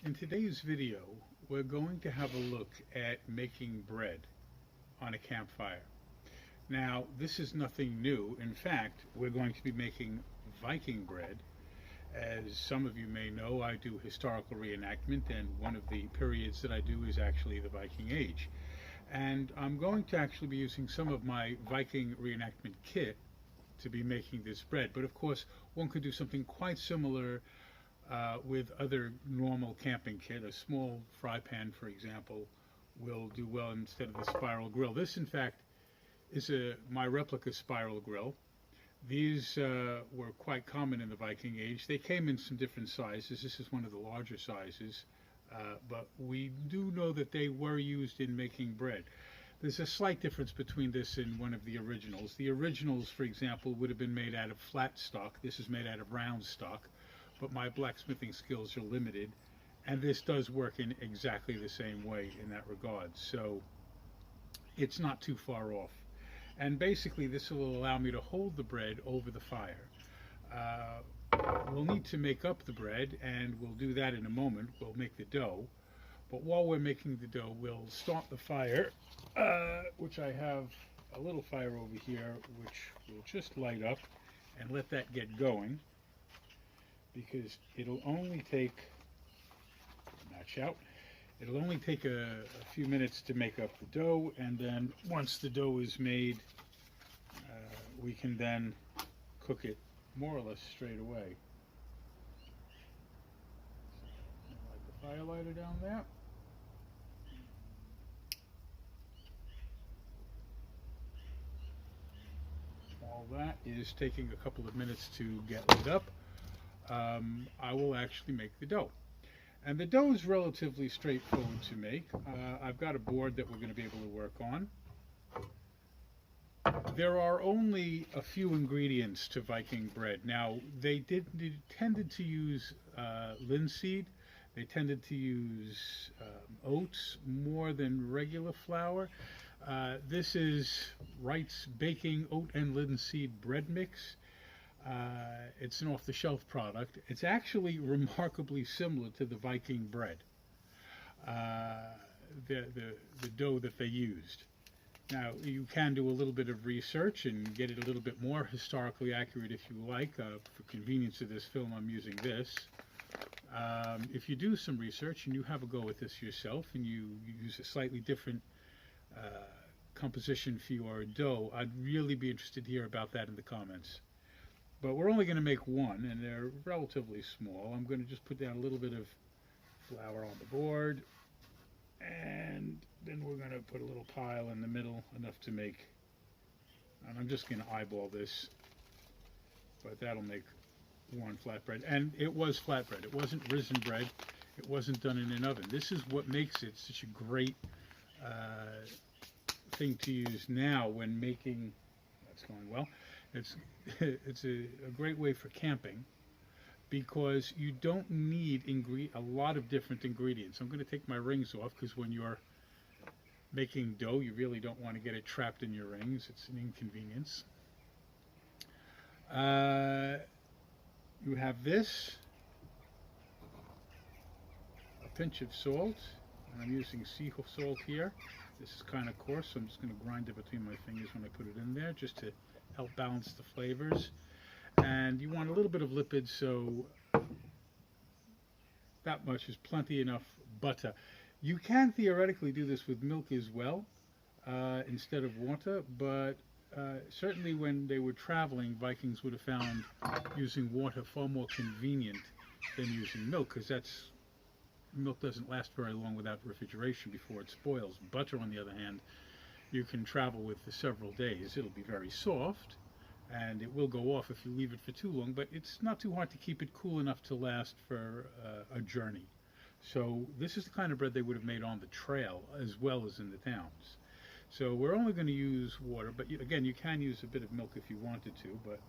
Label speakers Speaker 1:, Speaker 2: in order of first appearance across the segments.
Speaker 1: In today's video, we're going to have a look at making bread on a campfire. Now, this is nothing new. In fact, we're going to be making Viking bread. As some of you may know, I do historical reenactment, and one of the periods that I do is actually the Viking Age. And I'm going to actually be using some of my Viking reenactment kit to be making this bread. But of course, one could do something quite similar with other normal camping kit. A small fry pan, for example, will do well instead of the spiral grill. This, in fact, is my replica spiral grill. These were quite common in the Viking Age. They came in some different sizes. This is one of the larger sizes, but we do know that they were used in making bread. There's a slight difference between this and one of the originals. The originals, for example, would have been made out of flat stock. This is made out of round stock, but my blacksmithing skills are limited, and this does work in exactly the same way in that regard. So it's not too far off. And basically this will allow me to hold the bread over the fire. We'll need to make up the bread, and we'll do that in a moment. We'll make the dough. But while we're making the dough, we'll start the fire, which I have a little fire over here, which will just light up, and let that get going, because it'll only take, match out, it'll only take a few minutes to make up the dough, and then once the dough is made, we can then cook it more or less straight away. So, light the fire lighter down there. All that is taking a couple of minutes to get lit up. I will actually make the dough. And the dough is relatively straightforward to make. I've got a board that we're going to be able to work on. There are only a few ingredients to Viking bread. Now, they tended to use linseed. They tended to use oats more than regular flour. This is Wright's Baking Oat and Linseed Bread Mix. It's an off-the-shelf product. It's actually remarkably similar to the Viking bread, the dough that they used. Now, you can do a little bit of research and get it a little bit more historically accurate if you like. For convenience of this film, I'm using this. If you do some research and you have a go at this yourself, and you use a slightly different composition for your dough, I'd really be interested to hear about that in the comments. But we're only going to make one, and they're relatively small. I'm going to just put down a little bit of flour on the board, and then we're going to put a little pile in the middle, enough to make, and I'm just going to eyeball this, but that'll make one flatbread. And it was flatbread. It wasn't risen bread. It wasn't done in an oven. This is what makes it such a great thing to use now when making, that's going well, it's a great way for camping, because you don't need a lot of different ingredients. I'm going to take my rings off, because when you're making dough, you really don't want to get it trapped in your rings. It's an inconvenience. You have this, a pinch of salt, and I'm using sea salt here. This is kind of coarse, so I'm just going to grind it between my fingers when I put it in there, just to help balance the flavors. And you want a little bit of lipids, so that much is plenty enough butter. You can theoretically do this with milk as well, instead of water, but certainly when they were traveling, Vikings would have found using water far more convenient than using milk, because milk doesn't last very long without refrigeration before it spoils. Butter, on the other hand, you can travel with for several days. It'll be very soft, and it will go off if you leave it for too long, but it's not too hard to keep it cool enough to last for a journey. So this is the kind of bread they would have made on the trail as well as in the towns. So we're only going to use water, but again, you can use a bit of milk if you wanted to, but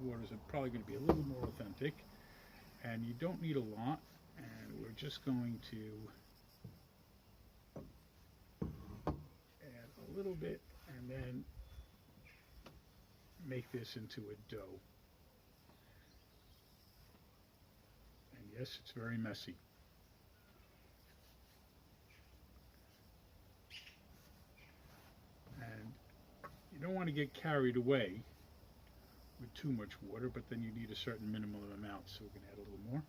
Speaker 1: waters are probably going to be a little more authentic, and you don't need a lot. And we're just going to add a little bit, and then make this into a dough. And yes, it's very messy. You don't want to get carried away with too much water, but then you need a certain minimum amount, so we're going to add a little more.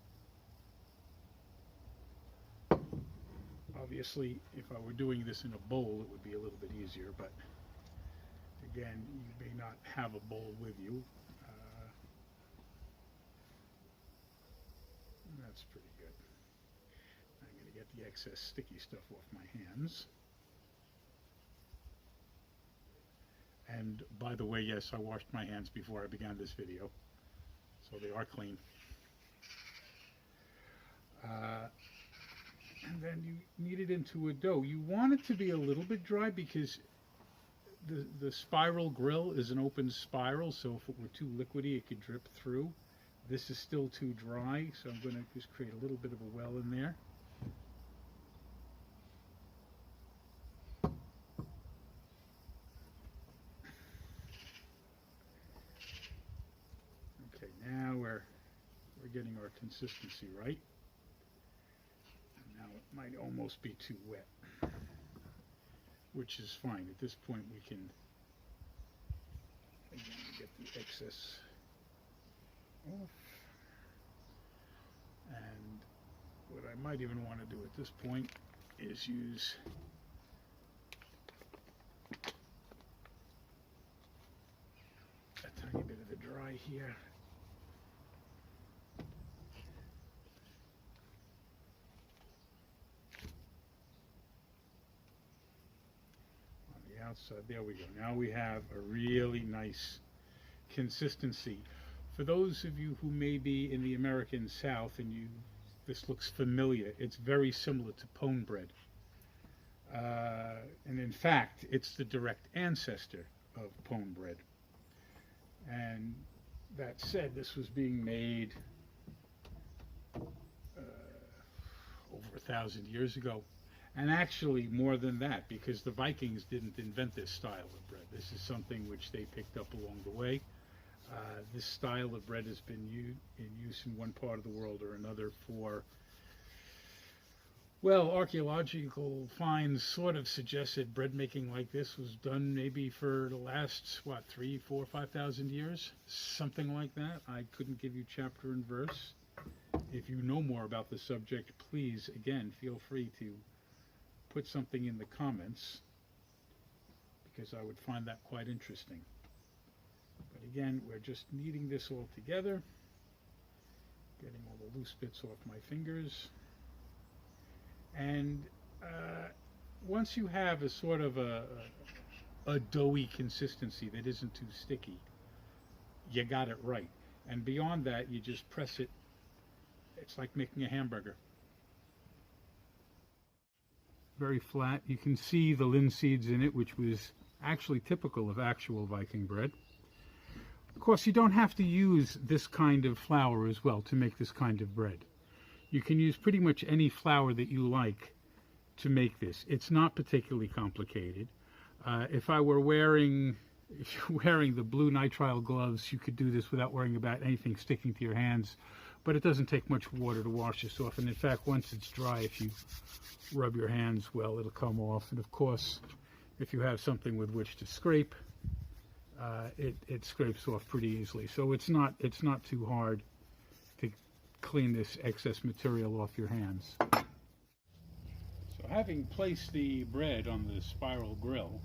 Speaker 1: Obviously, if I were doing this in a bowl, it would be a little bit easier, but again, you may not have a bowl with you. That's pretty good. I'm going to get the excess sticky stuff off my hands. And by the way, yes, I washed my hands before I began this video, so they are clean. And then you knead it into a dough. You want it to be a little bit dry because the spiral grill is an open spiral, so if it were too liquidy, it could drip through. This is still too dry, so I'm going to just create a little bit of a well in there. Okay, now we're getting our consistency right. And now it might almost be too wet, which is fine. At this point, we can again get the excess off. And what I might even want to do at this point is use a tiny bit of the dry here. On the outside, there we go. Now we have a really nice consistency. For those of you who may be in the American South and this looks familiar, it's very similar to pone bread. And in fact, it's the direct ancestor of pone bread. And that said, this was being made over 1,000 years ago. And actually more than that, because the Vikings didn't invent this style of bread. This is something which they picked up along the way. This style of bread has been in use in one part of the world or another for, well, archaeological finds sort of suggest that bread making like this was done maybe for the last, what, 3, 4, 5,000 years? Something like that. I couldn't give you chapter and verse. If you know more about the subject, please, again, feel free to put something in the comments, because I would find that quite interesting. But again, we're just kneading this all together, getting all the loose bits off my fingers. And once you have a sort of a doughy consistency that isn't too sticky, you got it right. And beyond that, you just press it. It's like making a hamburger. Very flat. You can see the linseeds in it, which was actually typical of actual Viking bread. Of course, you don't have to use this kind of flour as well to make this kind of bread. You can use pretty much any flour that you like to make this. It's not particularly complicated. If you're wearing the blue nitrile gloves, you could do this without worrying about anything sticking to your hands. But it doesn't take much water to wash this off. And in fact, once it's dry, if you rub your hands well, it'll come off. And of course, if you have something with which to scrape, it scrapes off pretty easily. So it's not too hard to clean this excess material off your hands. So having placed the bread on the spiral grill,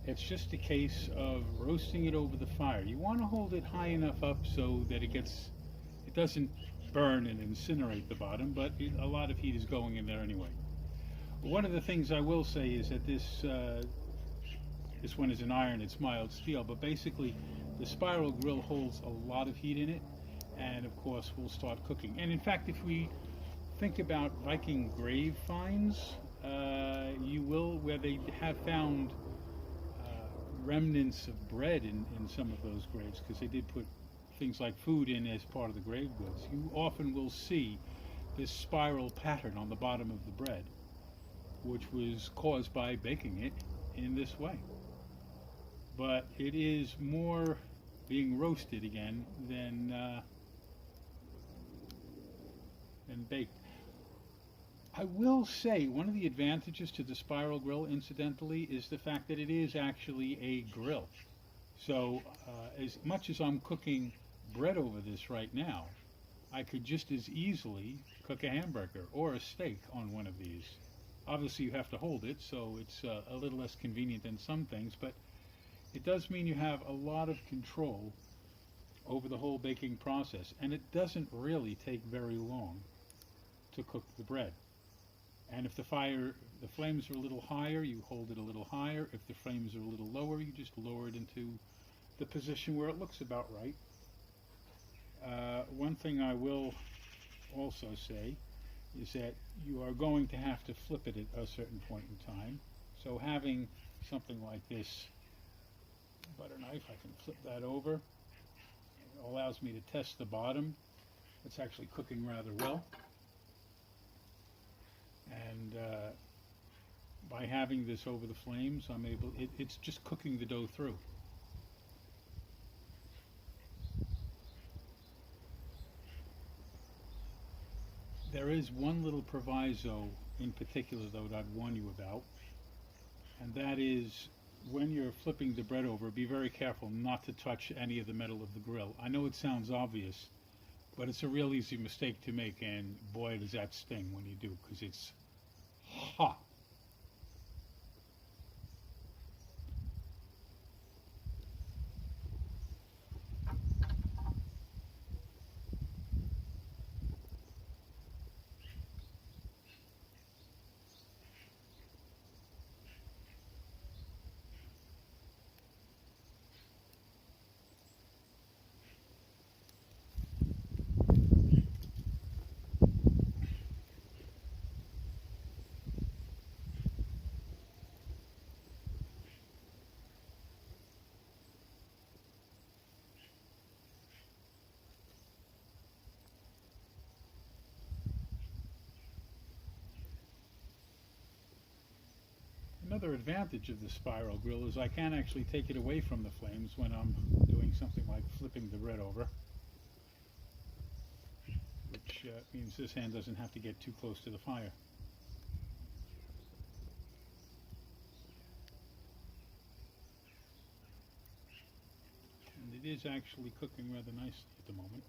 Speaker 1: it's just a case of roasting it over the fire. You want to hold it high enough up so that it doesn't burn and incinerate the bottom, but a lot of heat is going in there anyway. One of the things I will say is that this one is an iron, it's mild steel, but basically the spiral grill holds a lot of heat in it, and of course we'll start cooking. And in fact, if we think about Viking grave finds, where they have found remnants of bread in some of those graves, because they did put things like food in as part of the grave goods, you often will see this spiral pattern on the bottom of the bread, which was caused by baking it in this way. But it is more being roasted again than baked. I will say one of the advantages to the spiral grill, incidentally, is the fact that it is actually a grill. So as much as I'm cooking bread over this right now, I could just as easily cook a hamburger or a steak on one of these. Obviously, you have to hold it, so it's a little less convenient than some things, but it does mean you have a lot of control over the whole baking process, and it doesn't really take very long to cook the bread. And if the flames are a little higher, you hold it a little higher. If the flames are a little lower, you just lower it into the position where it looks about right. One thing I will also say is that you are going to have to flip it at a certain point in time. So having something like this butter knife, I can flip that over. It allows me to test the bottom. It's actually cooking rather well. And by having this over the flames, it's just cooking the dough through. There is one little proviso in particular, though, that I'd warn you about, and that is when you're flipping the bread over, be very careful not to touch any of the metal of the grill. I know it sounds obvious, but it's a real easy mistake to make, and boy, does that sting when you do, because it's hot. Another advantage of the spiral grill is I can actually take it away from the flames when I'm doing something like flipping the bread over, which means this hand doesn't have to get too close to the fire. And it is actually cooking rather nicely at the moment.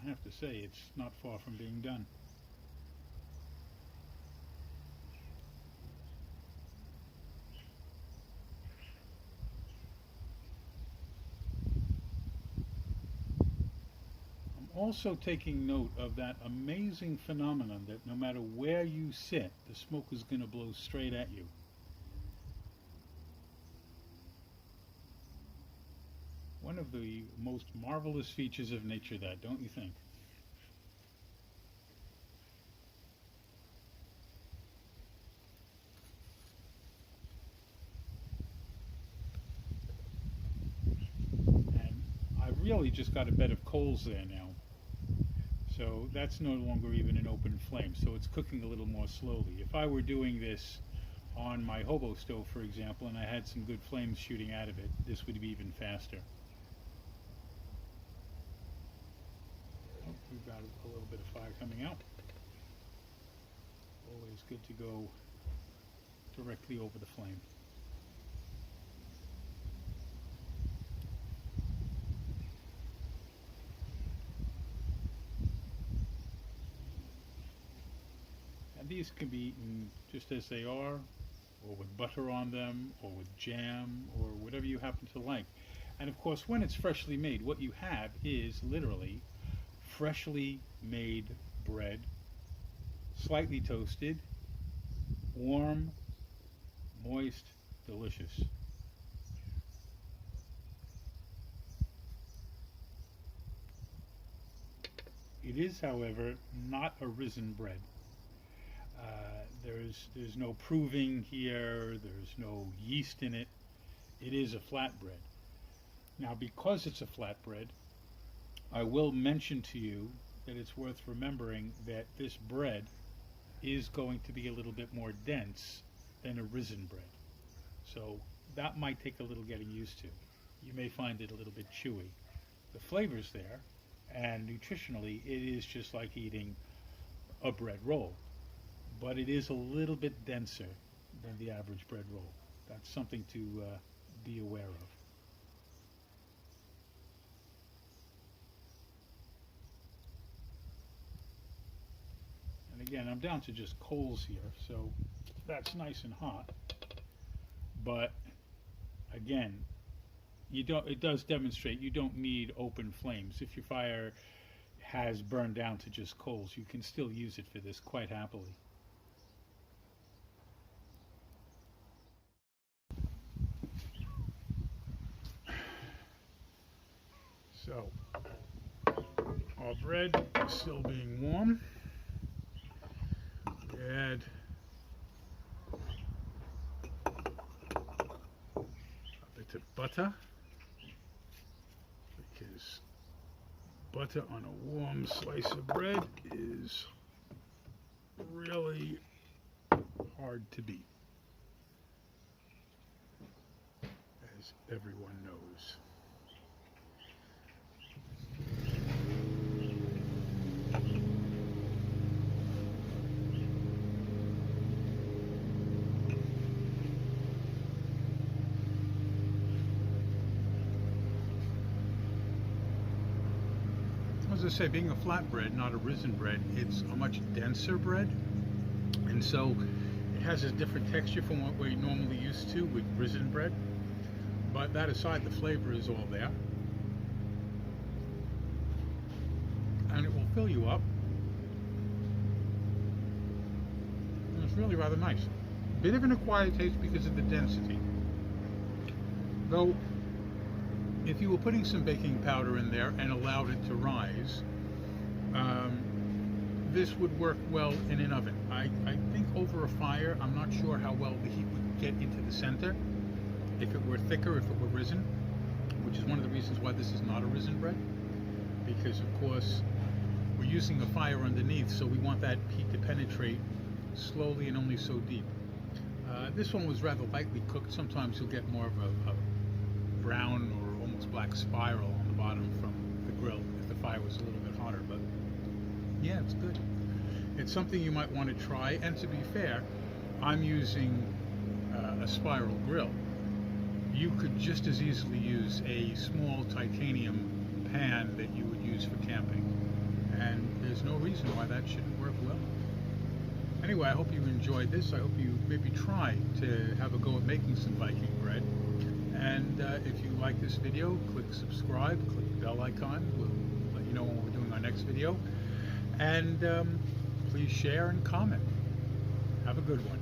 Speaker 1: I have to say, it's not far from being done. I'm also taking note of that amazing phenomenon that no matter where you sit, the smoke is going to blow straight at you. One of the most marvelous features of nature, that, don't you think? And I've really just got a bed of coals there now. So that's no longer even an open flame, so it's cooking a little more slowly. If I were doing this on my hobo stove, for example, and I had some good flames shooting out of it, this would be even faster. We've got a little bit of fire coming out. Always good to go directly over the flame. And these can be eaten just as they are, or with butter on them, or with jam, or whatever you happen to like. And of course, when it's freshly made, what you have is literally freshly made bread, slightly toasted, warm, moist, delicious. It is, however, not a risen bread. There's no proving here, there's no yeast in it. It is a flatbread. Now, because it's a flatbread, I will mention to you that it's worth remembering that this bread is going to be a little bit more dense than a risen bread. So that might take a little getting used to. You may find it a little bit chewy. The flavor's there, and nutritionally it is just like eating a bread roll, but it is a little bit denser than the average bread roll. That's something to be aware of. And again, I'm down to just coals here, so that's nice and hot. But again, it does demonstrate you don't need open flames. If your fire has burned down to just coals, you can still use it for this quite happily. So, our bread is still being warm. We add a bit of butter, because butter on a warm slice of bread is really hard to beat, as everyone knows. As I say, being a flatbread, not a risen bread, it's a much denser bread, and so it has a different texture from what we're normally used to with risen bread. But that aside, the flavor is all there, and it will fill you up, and it's really rather nice. Bit of an acquired taste because of the density, though. If you were putting some baking powder in there and allowed it to rise, this would work well in an oven. I think over a fire, I'm not sure how well the heat would get into the center if it were thicker, if it were risen, which is one of the reasons why this is not a risen bread, because of course we're using a fire underneath, so we want that heat to penetrate slowly and only so deep. This one was rather lightly cooked. Sometimes you'll get more of a brown or almost black spiral on the bottom from the grill if the fire was a little bit hotter, but yeah, it's good. It's something you might want to try, and to be fair, I'm using a spiral grill. You could just as easily use a small titanium pan that you would use for camping, and there's no reason why that shouldn't work well. Anyway, I hope you enjoyed this. I hope you maybe try to have a go at making some Viking bread. And if you like this video, click subscribe, click the bell icon. We'll let you know when we're doing our next video. And please share and comment. Have a good one.